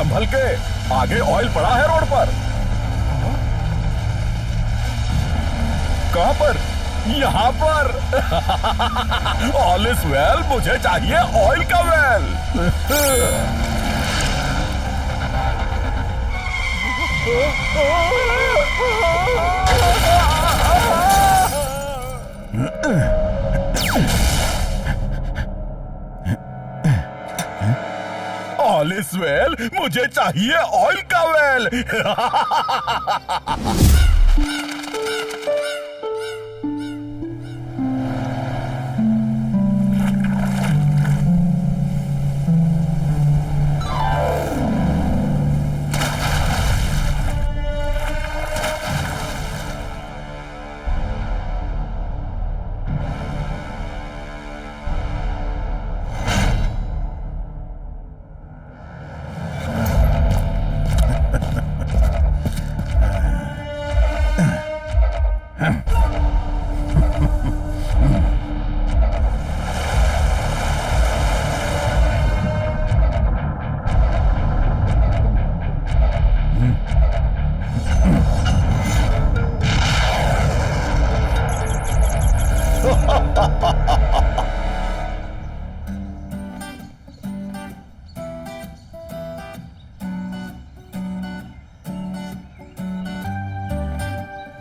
संभल के, आगे ऑयल पड़ा है रोड पर। कहां पर? यहाँ पर। ऑल इज वेल, मुझे चाहिए ऑयल का वेल। ऑल इज वेल, मुझे चाहिए ऑयल का वेल।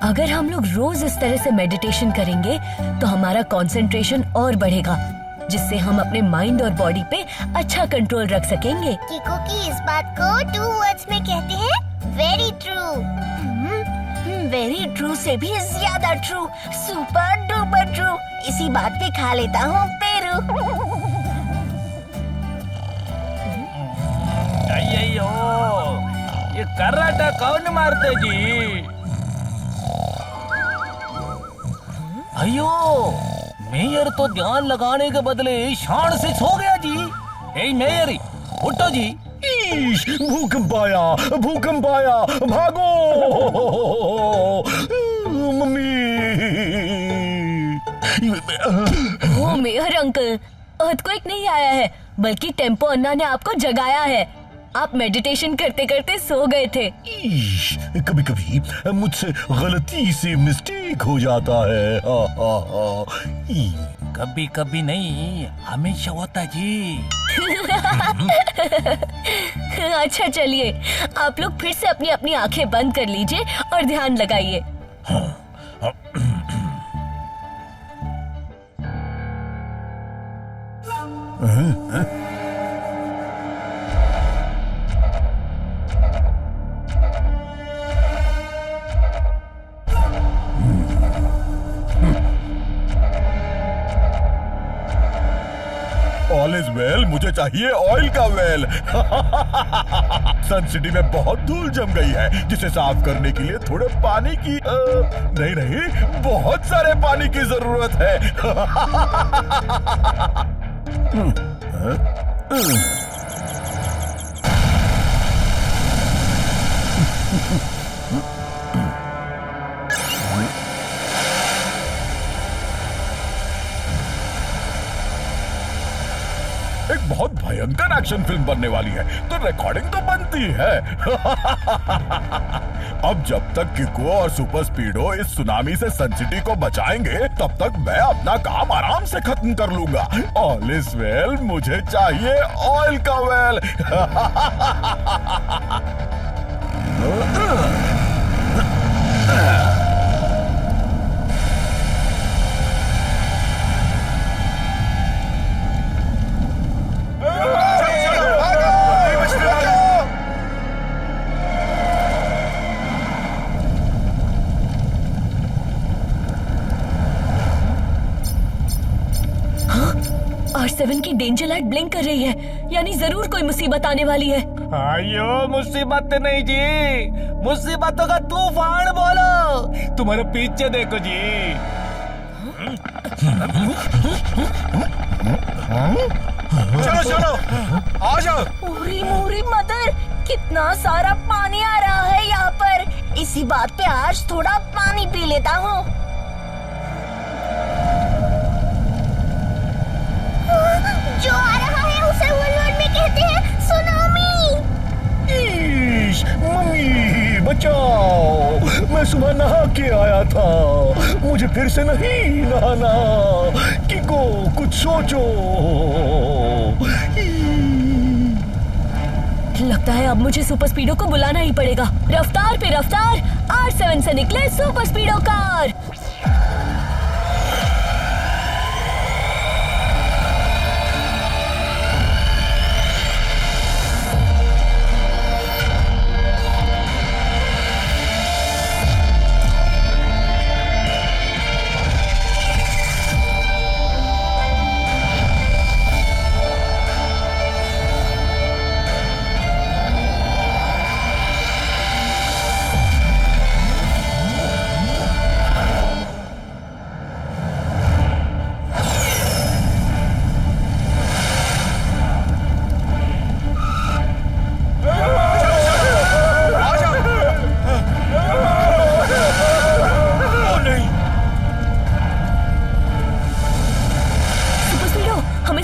अगर हम लोग रोज इस तरह से मेडिटेशन करेंगे तो हमारा कंसंट्रेशन और बढ़ेगा, जिससे हम अपने माइंड और बॉडी पे अच्छा कंट्रोल रख सकेंगे। किको की इस बात को 2 वर्ड्स में कहते हैं वेरी ट्रू। वेरी ट्रू से भी ज्यादा ट्रू, सुपर डुपर ट्रू। इसी बात पे खा लेता हूँ पेरू। अయ్యయ్యో, ये कर्राटा कौन मारते जी? अयो, मेयर तो ध्यान लगाने के बदले शान से सो गया जी। ए मेयर, उठो जी। भूकंप आया, भूकंप आया, भागो मम्मी। ओ मेयर अंकल, अर्थक्वेक नहीं आया है, बल्कि टेम्पो अन्ना ने आपको जगाया है। आप मेडिटेशन करते करते सो गए थे। कभी कभी मुझसे गलती से मिस्टेक हो जाता है। कभी कभी नहीं, हमेशा होता जी। अच्छा चलिए, आप लोग फिर से अपनी अपनी आंखें बंद कर लीजिए और ध्यान लगाइए। ऑल इज वेल, मुझे चाहिए ऑयल का वेल। सन सिटी में बहुत धूल जम गई है, जिसे साफ करने के लिए थोड़े पानी की नहीं, बहुत सारे पानी की जरूरत है। एक बहुत भयंकर एक्शन फिल्म बनने वाली है, तो रिकॉर्डिंग तो बनती है। अब जब तक किको और सुपर स्पीडो इस सुनामी से सन सिटी को बचाएंगे, तब तक मैं अपना काम आराम से खत्म कर लूंगा। ऑल इज वेल, मुझे चाहिए ऑयल का वेल। R7 की डेंजर लाइट ब्लिंक कर रही है, यानी जरूर कोई मुसीबत आने वाली है। अयो, मुसीबत नहीं जी, मुसीबतों का तूफान बोलो। तुम्हारे पीछे देखो जी। चलो चलो, आ जाओ। पूरी मोरी मदर, कितना सारा पानी आ रहा है यहाँ पर। इसी बात पे आज थोड़ा पानी पी लेता हूँ। जो आ रहा है उसे वन वर्ड में कहते हैं सुनामी। मैं सुबह नहा के आया था, मुझे फिर से नहीं नहाना। किको कुछ सोचो। लगता है अब मुझे सुपर स्पीडो को बुलाना ही पड़ेगा। रफ्तार पे रफ्तार, R7 से निकले सुपर स्पीडो कार।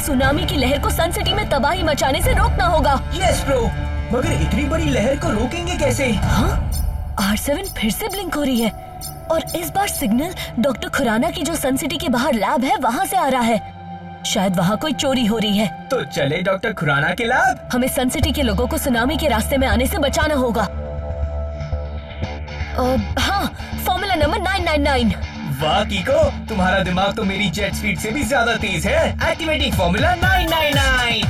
सुनामी की लहर को सन सिटी में तबाही मचाने से रोकना होगा। यस ब्रो, मगर इतनी बड़ी लहर को रोकेंगे कैसे? हाँ, R7 फिर से ब्लिंक हो रही है और इस बार सिग्नल डॉक्टर खुराना की जो सन सिटी के बाहर लैब है वहाँ से आ रहा है। शायद वहाँ कोई चोरी हो रही है। तो चले डॉक्टर खुराना के लैब। हमें सन सिटी के लोगों को सुनामी के रास्ते में आने से बचाना होगा। हाँ, फॉर्मूला नंबर 999। वाह कीको, तुम्हारा दिमाग तो मेरी जेट स्पीड से भी ज्यादा तेज है। Activating formula 999।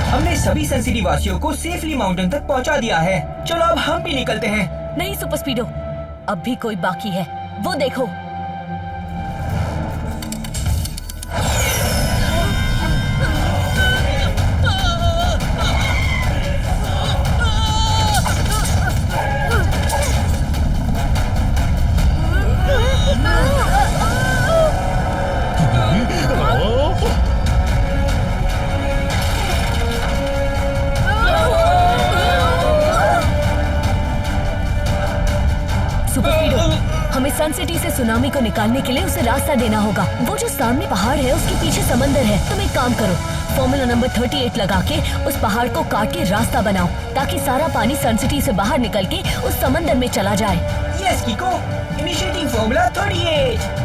हमने सभी सन सिटी वासियों को सेफली माउंटेन तक पहुंचा दिया है। चलो अब हम भी निकलते हैं। नहीं सुपर स्पीडो, अब भी कोई बाकी है। वो देखो। हमें सन सिटी से सुनामी को निकालने के लिए उसे रास्ता देना होगा। वो जो सामने पहाड़ है उसके पीछे समंदर है। तुम एक काम करो, फॉर्मूला नंबर 38 लगा के उस पहाड़ को काट के रास्ता बनाओ ताकि सारा पानी सन सिटी से बाहर निकल के उस समंदर में चला जाए। Yes कीको, initiating formula 38।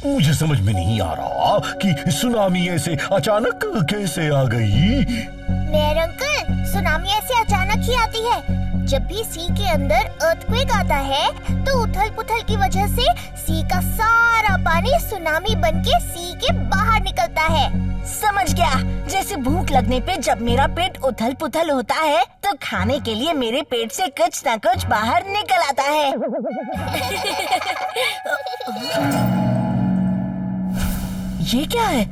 मुझे समझ में नहीं आ रहा कि सुनामी ऐसे अचानक कैसे आ गई। मेयर अंकल, सुनामी ऐसे अचानक ही आती है। जब भी सी के अंदर अर्थक्वेक आता है तो उथल पुथल की वजह से सी का सारा पानी सुनामी बनके सी के बाहर निकलता है। समझ गया, जैसे भूख लगने पे जब मेरा पेट उथल पुथल होता है तो खाने के लिए मेरे पेट से कुछ न कुछ बाहर निकल आता है। ये क्या है?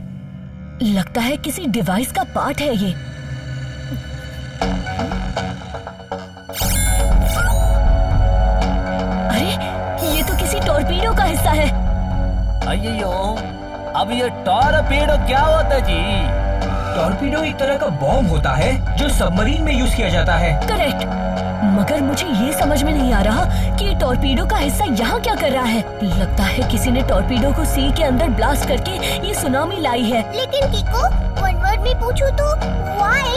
लगता है किसी डिवाइस का पार्ट है ये। अरे, ये तो किसी टॉर्पीडो का हिस्सा है। अय्यो, अब ये टॉर्पीडो क्या होता है जी? टॉर्पीडो एक तरह का बॉम्ब होता है जो सबमरीन में यूज किया जाता है। करेक्ट, मगर मुझे ये समझ में नहीं आ रहा कि ये टॉर्पीडो का हिस्सा यहाँ क्या कर रहा है। लगता है किसी ने टॉर्पीडो को सी के अंदर ब्लास्ट करके ये सुनामी लाई है। लेकिन कीको, वन वर्ड में पूछूं तो व्हाई?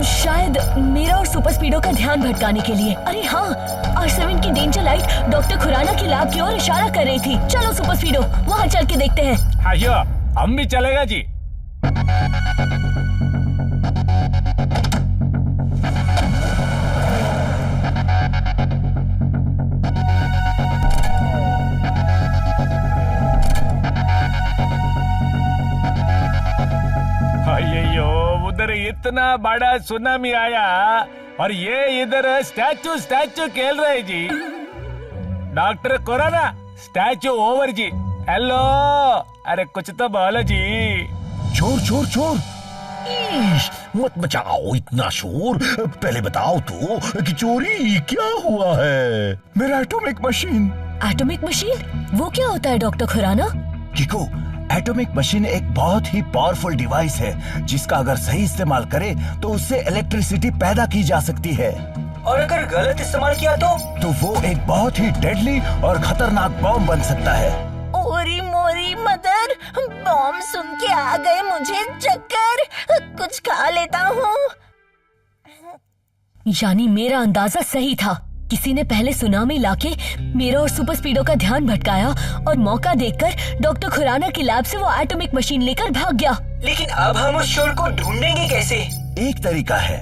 शायद मेरा और सुपर स्पीडो का ध्यान भटकाने के लिए। अरे हाँ, R7 की डेंजर लाइट डॉक्टर खुराना की लैब की ओर इशारा कर रही थी। चलो सुपर स्पीडो, वहाँ चल के देखते हैं। हाँ, हम भी चलेगा जी। अयो, उधर इतना बड़ा सुनामी आया और ये इधर स्टैचू स्टैचू खेल रहे जी। डॉक्टर कोरोना स्टैचू ओवर जी। हेलो, अरे कुछ तो बोलो जी। चोर चोर चोर, इश, मत मचाओ इतना शोर। पहले बताओ तो कि चोरी क्या हुआ है। मेरा एटॉमिक मशीन। Atomic machine? वो क्या होता है डॉक्टर खुराना? किको, एटॉमिक मशीन एक बहुत ही पावरफुल डिवाइस है जिसका अगर सही इस्तेमाल करे तो उससे इलेक्ट्रिसिटी पैदा की जा सकती है। और अगर गलत इस्तेमाल किया तो वो एक बहुत ही डेडली और खतरनाक बॉम्ब बन सकता है। ओरी मोरी मदर, बॉम्ब सुन के आ गए मुझे चक्कर। कुछ खा लेता हूँ। यानी मेरा अंदाजा सही था। किसी ने पहले सुनामी लाके मेरा और सुपर स्पीडो का ध्यान भटकाया और मौका देखकर डॉक्टर खुराना की लैब से वो एटॉमिक मशीन लेकर भाग गया। लेकिन अब हम उस शोर को ढूंढेंगे कैसे? एक तरीका है,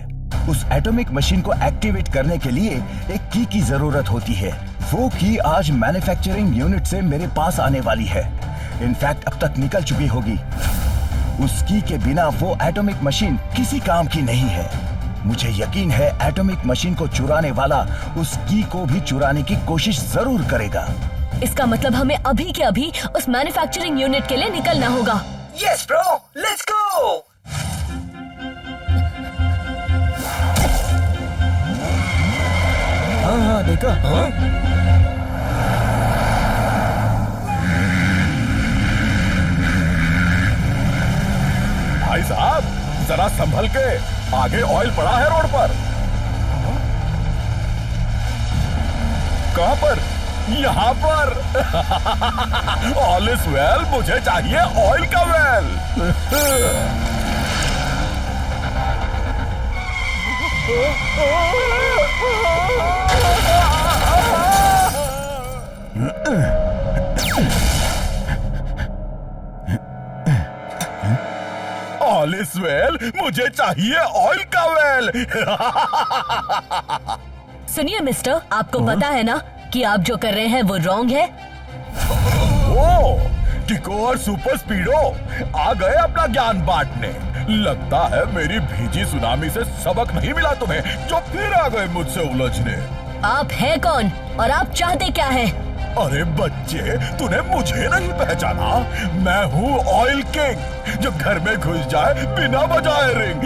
उस एटॉमिक मशीन को एक्टिवेट करने के लिए एक की की जरूरत होती है। वो की आज मैन्युफैक्चरिंग यूनिट से मेरे पास आने वाली है। इनफैक्ट अब तक निकल चुकी होगी। उस की के बिना वो एटॉमिक मशीन किसी काम की नहीं है। मुझे यकीन है एटॉमिक मशीन को चुराने वाला उस की को भी चुराने की कोशिश जरूर करेगा। इसका मतलब हमें अभी के अभी उस मैन्युफैक्चरिंग यूनिट के लिए निकलना होगा। Yes bro, let's go. हाँ देखा। भाई साहब जरा संभल के, आगे ऑयल पड़ा है रोड पर। कहां पर? यहाँ पर। ऑल इज वेल, मुझे चाहिए ऑयल का वेल। ऑल इज वेल, मुझे चाहिए ऑयल का वेल। सुनिए मिस्टर, आपको पता है ना कि आप जो कर रहे हैं वो रॉन्ग है। ओ, टिको और सुपर स्पीडो आ गए अपना ज्ञान बांटने। लगता है मेरी भीजी सुनामी से सबक नहीं मिला तुम्हें, जो फिर आ गए मुझसे उलझने। आप हैं कौन और आप चाहते क्या हैं? अरे बच्चे, तूने मुझे नहीं पहचाना? मैं हूँ ऑयल किंग, जो घर में घुस जाए बिना बजाए रिंग।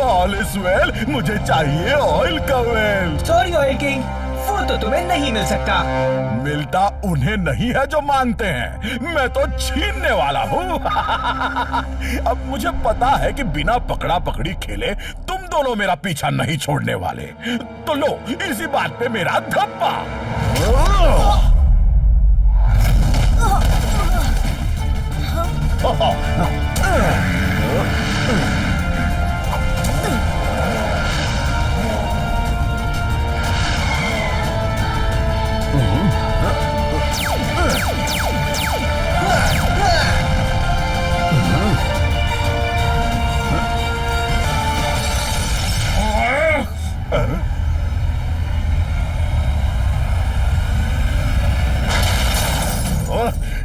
ऑल इज वेल, मुझे चाहिए ऑयल का वेल। सॉरी ऑयल किंग, वो तो तुम्हें नहीं मिल सकता। मिलता उन्हें नहीं है जो मानते हैं, मैं तो छीनने वाला हूँ। अब मुझे पता है कि बिना पकड़ा पकड़ी खेले तुम दोनों मेरा पीछा नहीं छोड़ने वाले, तो लो इसी बात पे मेरा धप्पा।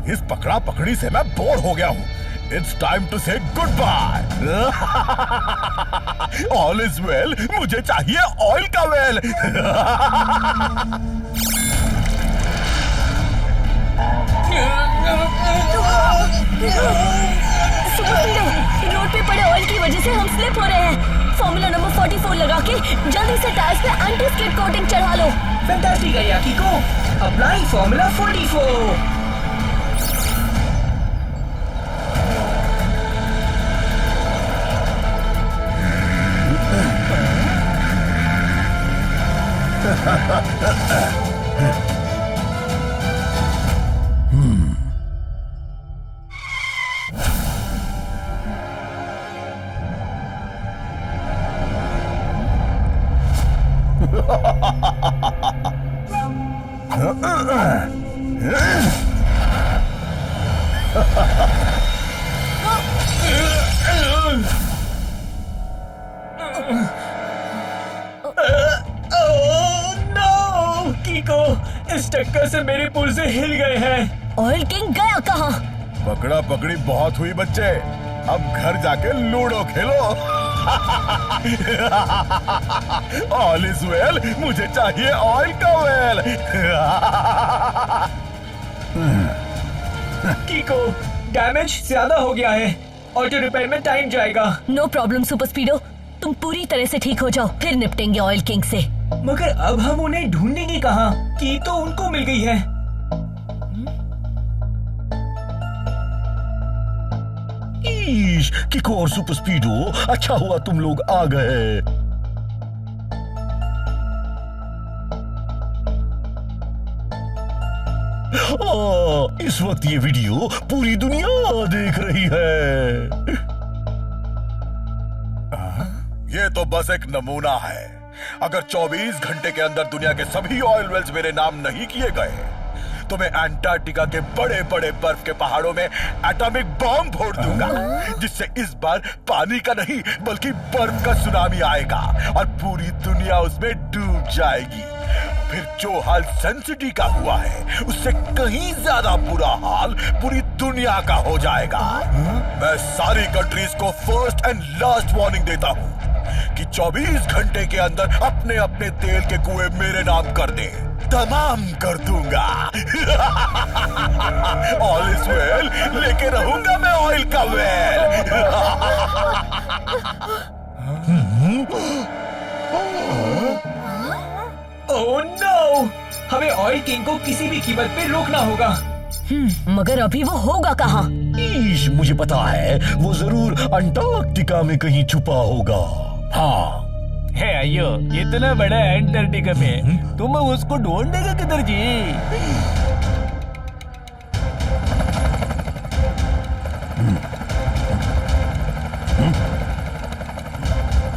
इस पकड़ा पकड़ी से मैं बोर हो गया हूँ। It's time to say goodbye. All is well, मुझे चाहिए ऑयल का वेल। सुपर स्पीडो, रोड पे पड़े ऑयल की वजह से हम स्लिप हो रहे हैं। फॉर्मूला नंबर 44 लगा के जल्दी से टायर्स पे एंटी स्किड कोटिंग चढ़ा लो। फैंटास्टिक है याकीको, अप्लाई फॉर्मूला 44। इस टक्कर से मेरे पुर्जे हिल गए हैं। ऑयल किंग गया कहाँ? पकड़ा पकड़ी बहुत हुई बच्चे, अब घर जाके ludo Khelo. All is well, मुझे चाहिए ऑयल का वेल। कीको, डैमेज ज्यादा हो गया है। ऑटो रिपेयर में टाइम जाएगा। नो प्रॉब्लम सुपर स्पीडो, तुम पूरी तरह से ठीक हो जाओ, फिर निपटेंगे ऑयल किंग से। मगर अब हम उन्हें ढूंढेंगे कहाँ? की तो उनको मिल गई है। ईश, किको और सुपर स्पीडो, अच्छा हुआ तुम लोग आ गए। इस वक्त ये वीडियो पूरी दुनिया देख रही है। ये तो बस एक नमूना है। अगर 24 घंटे के अंदर दुनिया के सभी ऑयल वेल्स मेरे नाम नहीं किए गए तो मैं अंटार्कटिका के बड़े बड़े बर्फ के पहाड़ों में एटॉमिक बॉम्ब फोड़ दूंगा, जिससे इस बार पानी का नहीं बल्कि बर्फ का सुनामी आएगा और पूरी दुनिया उसमें डूब जाएगी। फिर जो हाल सन सिटी का हुआ है उससे कहीं ज्यादा बुरा हाल पूरी दुनिया का हो जाएगा। मैं सारी कंट्रीज को फर्स्ट एंड लास्ट वार्निंग देता हूँ कि 24 घंटे के अंदर अपने अपने तेल के कुएं मेरे नाम कर दे, तमाम कर दूंगा। ऑल इज वेल, लेके रहूंगा मैं ऑयल का वेल। Oh no! हमें ऑयल किंग को किसी भी कीमत पे रोकना होगा। मगर अभी वो होगा कहाँ? ईश, मुझे पता है, वो जरूर अंटार्कटिका में कहीं छुपा होगा। हाँ, है अयो, इतना बड़ा अंटार्कटिका में तुम उसको ढूंढेगा किधर जी?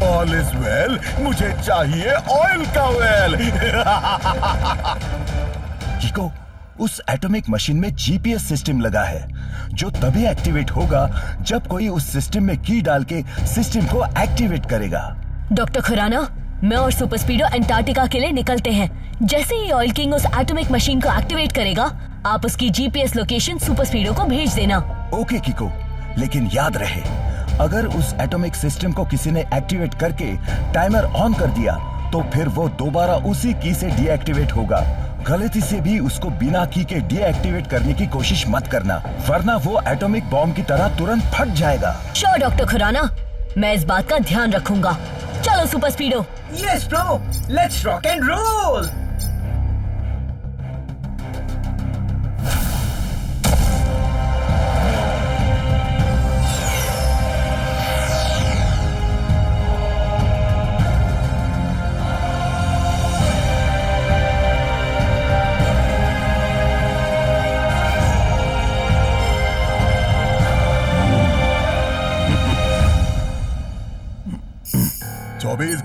ऑल इज वेल, मुझे चाहिए ऑयल का वेल। किको, उस एटॉमिक मशीन में जीपीएस सिस्टम लगा है जो तभी एक्टिवेट होगा जब कोई उस सिस्टम में की डाल के सिस्टम को एक्टिवेट करेगा। डॉक्टर खुराना, मैं और सुपर स्पीडो अंटार्कटिका के लिए निकलते हैं। जैसे ही ऑयल किंग उस एटॉमिक मशीन को एक्टिवेट करेगा, आप उसकी जीपीएस लोकेशन सुपर स्पीडो को भेज देना। ओके किको, लेकिन याद रहे, अगर उस एटॉमिक सिस्टम को किसी ने एक्टिवेट करके टाइमर ऑन कर दिया तो फिर वो दोबारा उसी की से डीएक्टिवेट होगा। गलती से भी उसको बिना की के डीएक्टिवेट करने की कोशिश मत करना, वरना वो एटॉमिक बॉम्ब की तरह तुरंत फट जाएगा। श्योर डॉक्टर खुराना, मैं इस बात का ध्यान रखूंगा। चलो super speedo. Yes bro, let's rock and roll.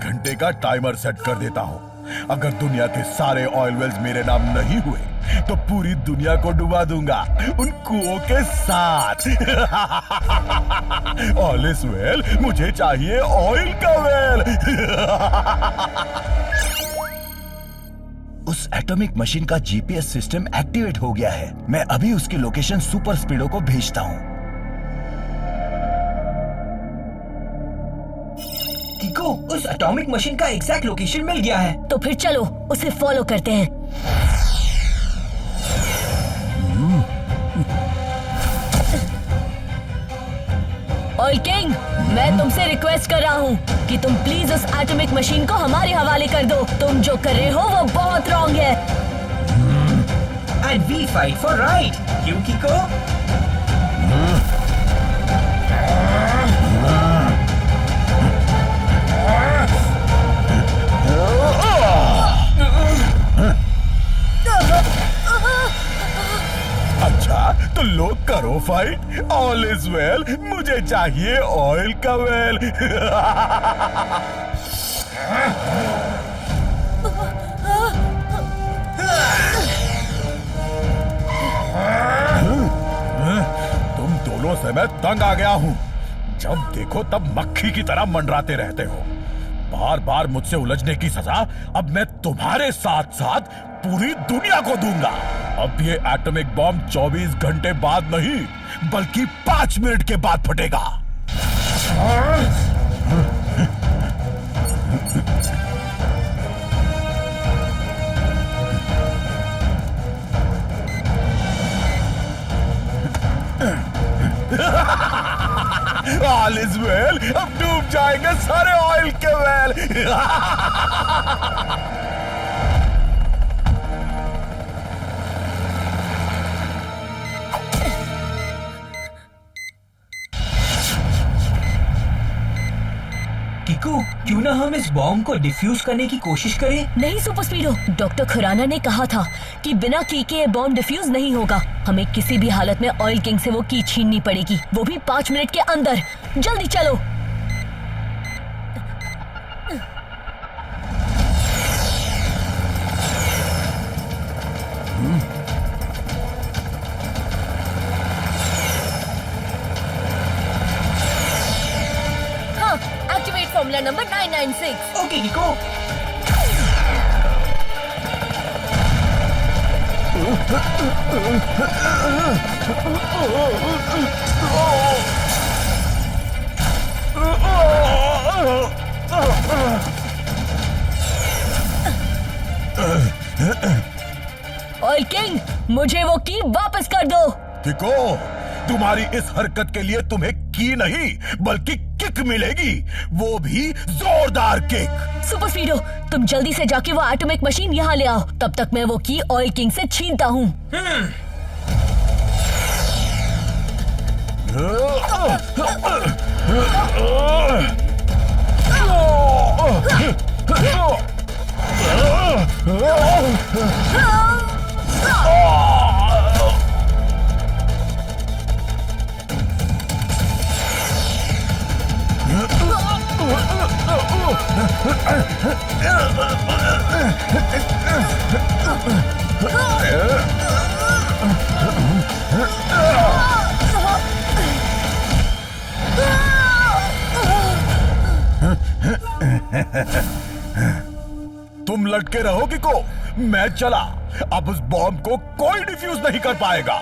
घंटे का टाइमर सेट कर देता हूँ। अगर दुनिया के सारे ऑयल वेल्स मेरे नाम नहीं हुए तो पूरी दुनिया को डुबा दूंगा उन कुओं के साथ। ऑल इज वेल, मुझे चाहिए ऑयल का वेल। उस एटॉमिक मशीन का जीपीएस सिस्टम एक्टिवेट हो गया है। मैं अभी उसकी लोकेशन सुपर स्पीडो को भेजता हूँ। किको, उस एटॉमिक मशीन का एग्जैक्ट लोकेशन मिल गया है। तो फिर चलो उसे फॉलो करते हैं। ऑयल किंग, मैं तुमसे रिक्वेस्ट कर रहा हूँ कि तुम प्लीज उस एटॉमिक मशीन को हमारे हवाले कर दो। तुम जो कर रहे हो वो बहुत रॉन्ग है। And we fight for right, क्यों किको? अच्छा, तो लोग करो फाइट। ऑल इज वेल, मुझे चाहिए ऑयल का वेल। तुम दोनों से मैं तंग आ गया हूँ। जब देखो तब मक्खी की तरह मंडराते रहते हो। बार बार मुझसे उलझने की सजा अब मैं तुम्हारे साथ साथ पूरी दुनिया को दूंगा। अब ये एटॉमिक बॉम्ब 24 घंटे बाद नहीं बल्कि 5 मिनट के बाद फटेगा। ऑल इज वेल, अब डूब जाएंगे सारे ऑयल के वेल। किकू, क्यों ना हम इस बॉम्ब को डिफ्यूज करने की कोशिश करें? नहीं सुपर स्पीडो, डॉक्टर खुराना ने कहा था कि बिना की के ये बॉम्ब डिफ्यूज नहीं होगा। हमें किसी भी हालत में ऑयल किंग से वो की छीननी पड़ेगी, वो भी 5 मिनट के अंदर। जल्दी चलो। हाँ, activate formula number 996। Okay Kiku. Oil king, मुझे वो की वापस कर दो। किको, तुम्हारी इस हरकत के लिए तुम्हें की नहीं बल्कि किक मिलेगी, वो भी जोरदार किक। सुपर स्पीडो, तुम जल्दी से जाके वो एटॉमिक मशीन यहाँ ले आओ, तब तक मैं वो की ऑयल किंग से छीनता हूँ। तुम लटके रहो किको, मैं चला। अब उस बॉम्ब को कोई डिफ्यूज नहीं कर पाएगा।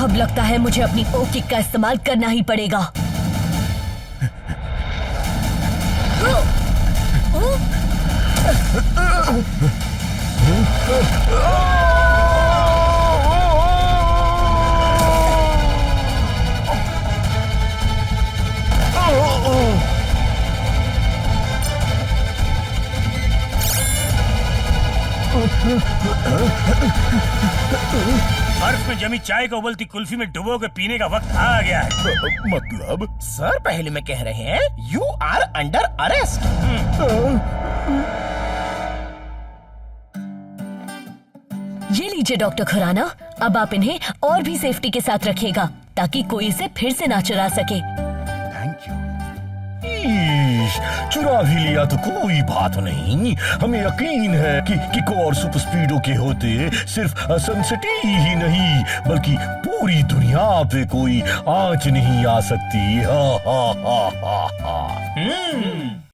अब लगता है मुझे अपनी ओ किक का इस्तेमाल करना ही पड़ेगा। बर्फ में जमी चाय को उबलती कुल्फी में डुबो के पीने का वक्त आ गया है। मतलब सर पहले में कह रहे हैं यू आर अंडर अरेस्ट। ये लीजिए डॉक्टर खुराना, अब आप इन्हें और भी सेफ्टी के साथ रखिएगा ताकि कोई इसे फिर से ना चुरा सके। Thank you. चुरा भी लिया तो कोई बात नहीं, हमें यकीन है कि किको और सुपर स्पीडो के होते सिर्फ सनसिटी ही नहीं बल्कि पूरी दुनिया पे कोई आंच नहीं आ सकती। हा हा हा हा हा।